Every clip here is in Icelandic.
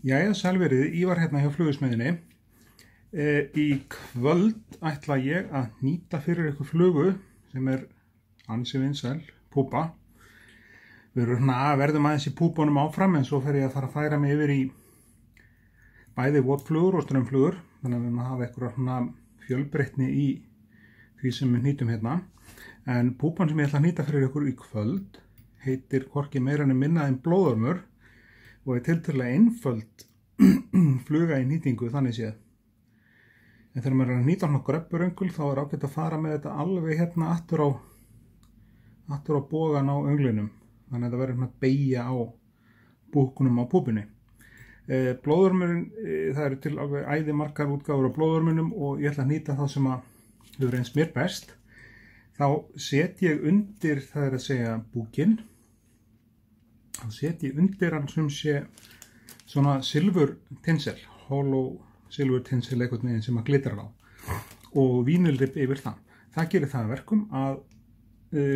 Jæja, sælverið, Ívar hérna hjá Flugsmiðjunni. Í kvöld ætla ég að nýta fyrir ykkur flugu sem ansi vinsæl, púpa. Við verðum aðeins í púpunum áfram en svo fer ég að fara að færa mig yfir í bæði votflugur og strömmflugur. Þannig að við maður hafa eitthvað fjölbreytni í því sem við nýtum hérna. En púpan sem ég ætla að nýta fyrir ykkur í kvöld heitir hvorki meira en minna en blóðormur og tiltölulega einföld fluga í nýtingu þannig séð. En þegar maður að nýta hann á greppuröngul þá ágætt að fara með þetta alveg hérna aftur á bogan á önglinum. Þannig að það verður að beygja á búkunum á púpunni. Blóðormurinn, það eru til alveg æði margar útgáfur á blóðormunum og ég ætla að nýta þá sem hefur reynst mér best. Þá set ég undir, það er að segja, búkinn. Þá set ég undir hann sem sé svona silfur tinsel, hollow silfur tinsel eitthvað meginn sem glitrar á og vínilripp yfir það. Það gerir það að verkum að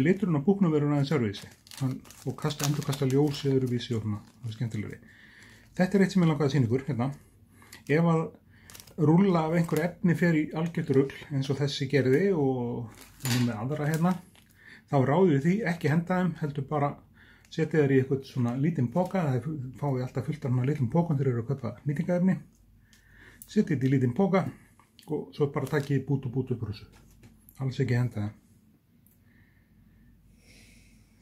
liturinn á búknum verður aðeins öðruvísi og endurkasta ljósi öðruvísi og svona, það er skemmtilegri. Þetta eitt sem ég langaði að sýna ykkur hérna. Ef að rúlla af einhver efni fer í algjört rugl eins og þessi gerði og með aðra hérna, þá ráðum við því ekki henda þeim, heldur bara setja þær í eitthvað svona lítinn poka, það fáið alltaf fullt af svona lítinn pokum þegar eru að kaupa nýtingaefni. Setja þetta í lítinn poka og svo bara takið bút upp úr þessu. Alls ekki henda það.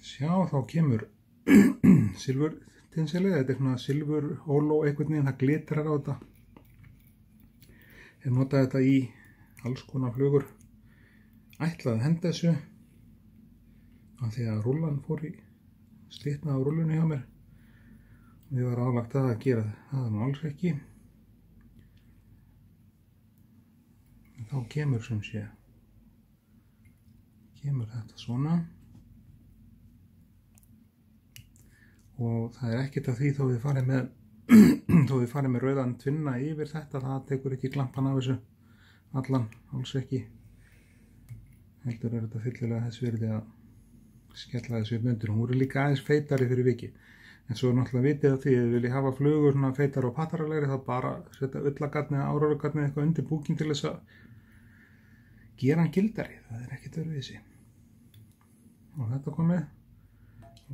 Sjá, þá kemur silfur tinselið, þetta svona silfur hollow eitthvað neginn, það glitrar á þetta. Ég notaði þetta í alls konar flugur. Ætlaði að henda þessu af því að rúllan fór í slitna á rúllunni hjá mér og ég var álagt að gera það nú alls ekki. En þá kemur þetta svona og það er ekkert af því þó þið farið með rauðan tvinna yfir þetta, það tekur ekki glampan af þessu allan, alls ekki. Heldur þetta fyllilega þess virði að skella þessu upp undir. Hún voru líka aðeins feitari fyrir viki. En svo náttúrulega vitið að því að þið viljið hafa flugur svona feitar og pattaralegri þá bara setja ullagatni eða árórugatni eitthvað undir búkinn til þess að gera hann gildari. Það er ekkert öðruvísi. Og þetta komið.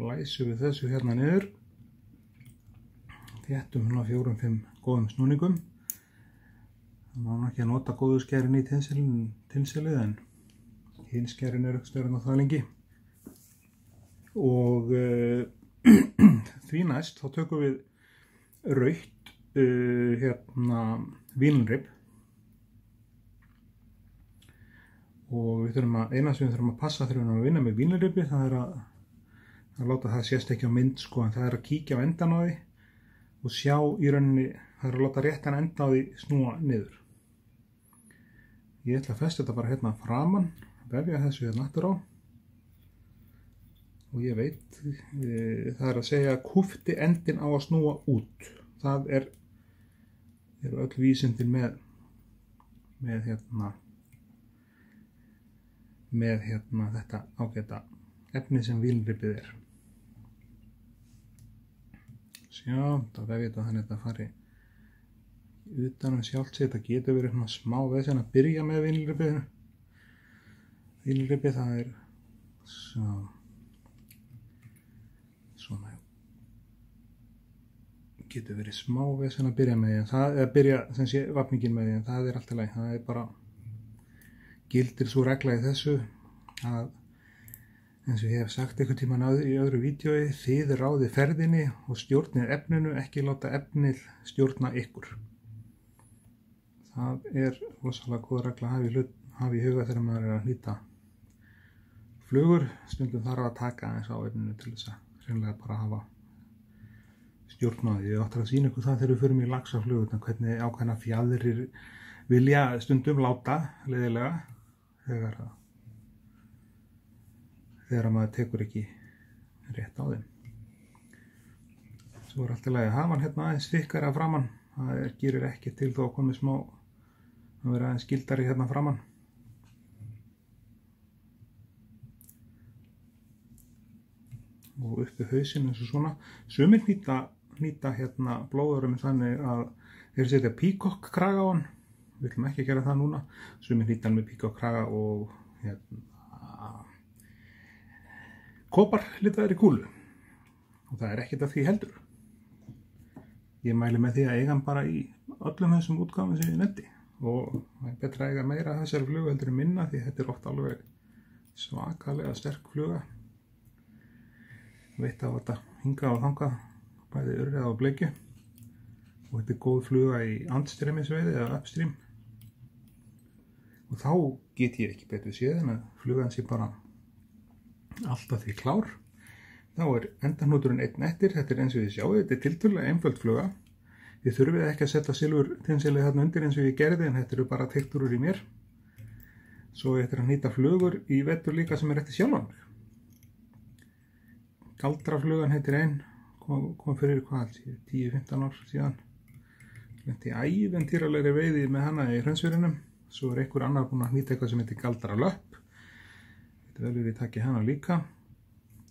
Læsum við þessu hérna niður. Þéttum hérna 4-5 góðum snúningum. Það má ekki að nota góðu skerin í tinselið en hinn skerin ekki stöðurinn á það lengi. Og því næst þá tökum við rautt vínilripp og eina sem við þurfum að passa þegar við erum að vinna með vínilrippi það er að láta það sést ekki á mynd sko, en það er að kíkja á endan á því og sjá í rauninni, það er að láta réttan enda á því snúa niður. Ég ætla að festa þetta bara hérna framan, vefja þessu hérna aftur á. Og ég veit, það er að segja að kúfti endin á að snúa út. Það eru öll vísindin með þetta ágæta efni sem vínilrippið er. Sjá, þá vef ég þetta þannig að þetta fari utan sjálft sig. Þetta getur verið smá vesen að byrja með vínilrippið. Vínilrippið það er svona getur verið smá vesen að byrja með því, byrja sem sé vafningin með því, en það er allt í lagi. Það er bara gildir svo regla í þessu að eins og ég hef sagt einhvern tímann í öðru vídeói, þið ráðið ferðinni og stjórnið efninu, ekki láta efnið stjórna ykkur. Það er rosalega góð regla að hafa í huga þegar maður er að nýta flugur. Stundum þarf að taka aðeins á efninu til þess að hreinlega bara hafa stjórn á því. Ég ætla að sýna ykkur það þegar við förum í laxaflugurnar, hvernig ákveðna fjaðrir vilja stundum láta leiðilega þegar maður tekur ekki rétt á þeim. Svo er allt í lagi að hafa hann hérna aðeins þykkari að framan. Það gerir ekki til þó að komi smá að vera aðeins gildari hérna framan. Og uppi hausinn eins og svona. Sumir nýta hnýta hérna blóðorminn þannig að þeir setja píkokk kraga á hann. Við ætlum ekki að gera það núna. Sumir hnýta hann með píkokk kraga og hérna kopar litaðri kúlu. Og það er ekkert af því heldur. Ég mæli með því að eiga hann bara í öllum þessum útgáfum sem ég nefndi. Og það er betra að eiga meira af þessari flugu heldur en minna því þetta er oft alveg svakalega sterk fluga. Veit að þetta hingað og þangað, bæði urriða og bleikju. Og þetta er góð fluga í andstreymisveiði eða upstrím. Og þá get ég ekki betur séð en að flugan sé bara alltaf því klár. Þá er endahnúturinn einn eftir, þetta er eins og þið sjáu, þetta er tiltölulega einföld fluga. Þið þurfið ekki að setja silfurtinnselið þarna undir eins og ég gerði en þetta eru bara teikturur í mér. Svo ég ætla að hnýta flugur í vetur líka sem er eftir sjálfan mig. Galdraflugan heitir einn, kom fyrir hvað, 10-15 ár síðan. Lenti ævintýralegri veiði með hana í Hraunsfirðinum. Svo er einhver annar búinn að hnýta eitthvað sem heitir galdralöpp. Þetta vel við taki hana líka.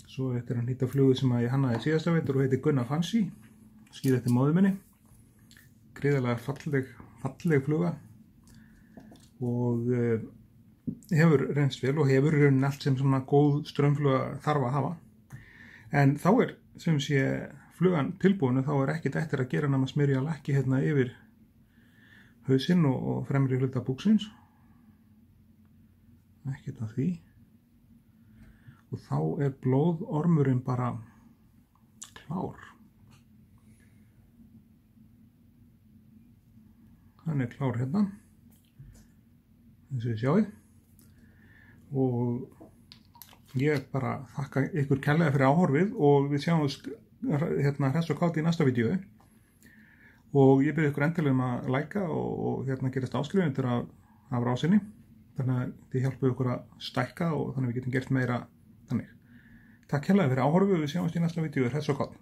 Svo þetta er að hnýta flugu sem ég hannaði síðasta vetur og heitir Gunnar Fancy. Skýr eftir móður minni. Gríðarlega falleg fluga. Og hefur reynst vel og hefur raunin allt sem svona góð straumfluga þarf að hafa. En þá er sem sé flugan tilbúinu, þá er ekkert eftir að gera nema smyrja lakki hérna yfir hausinn og fremri hluta búksins. Ekkert af því. Og þá er blóðormurinn bara klár. Hann er klár hérna. Eins og þið sjáið. Og ég bara þakka ykkur kærlega fyrir áhorfið og við sjáumst hérna hress og kátt í næsta vídeói. Og ég byrði ykkur endilega að læka og hérna gerast áskrifundur af rásinni. Þannig að þið hjálpuðu ykkur að stækka og þannig að við getum gert meira þannig. Takk kærlega fyrir áhorfið og við sjáumst í næsta vídeói hress og kátt.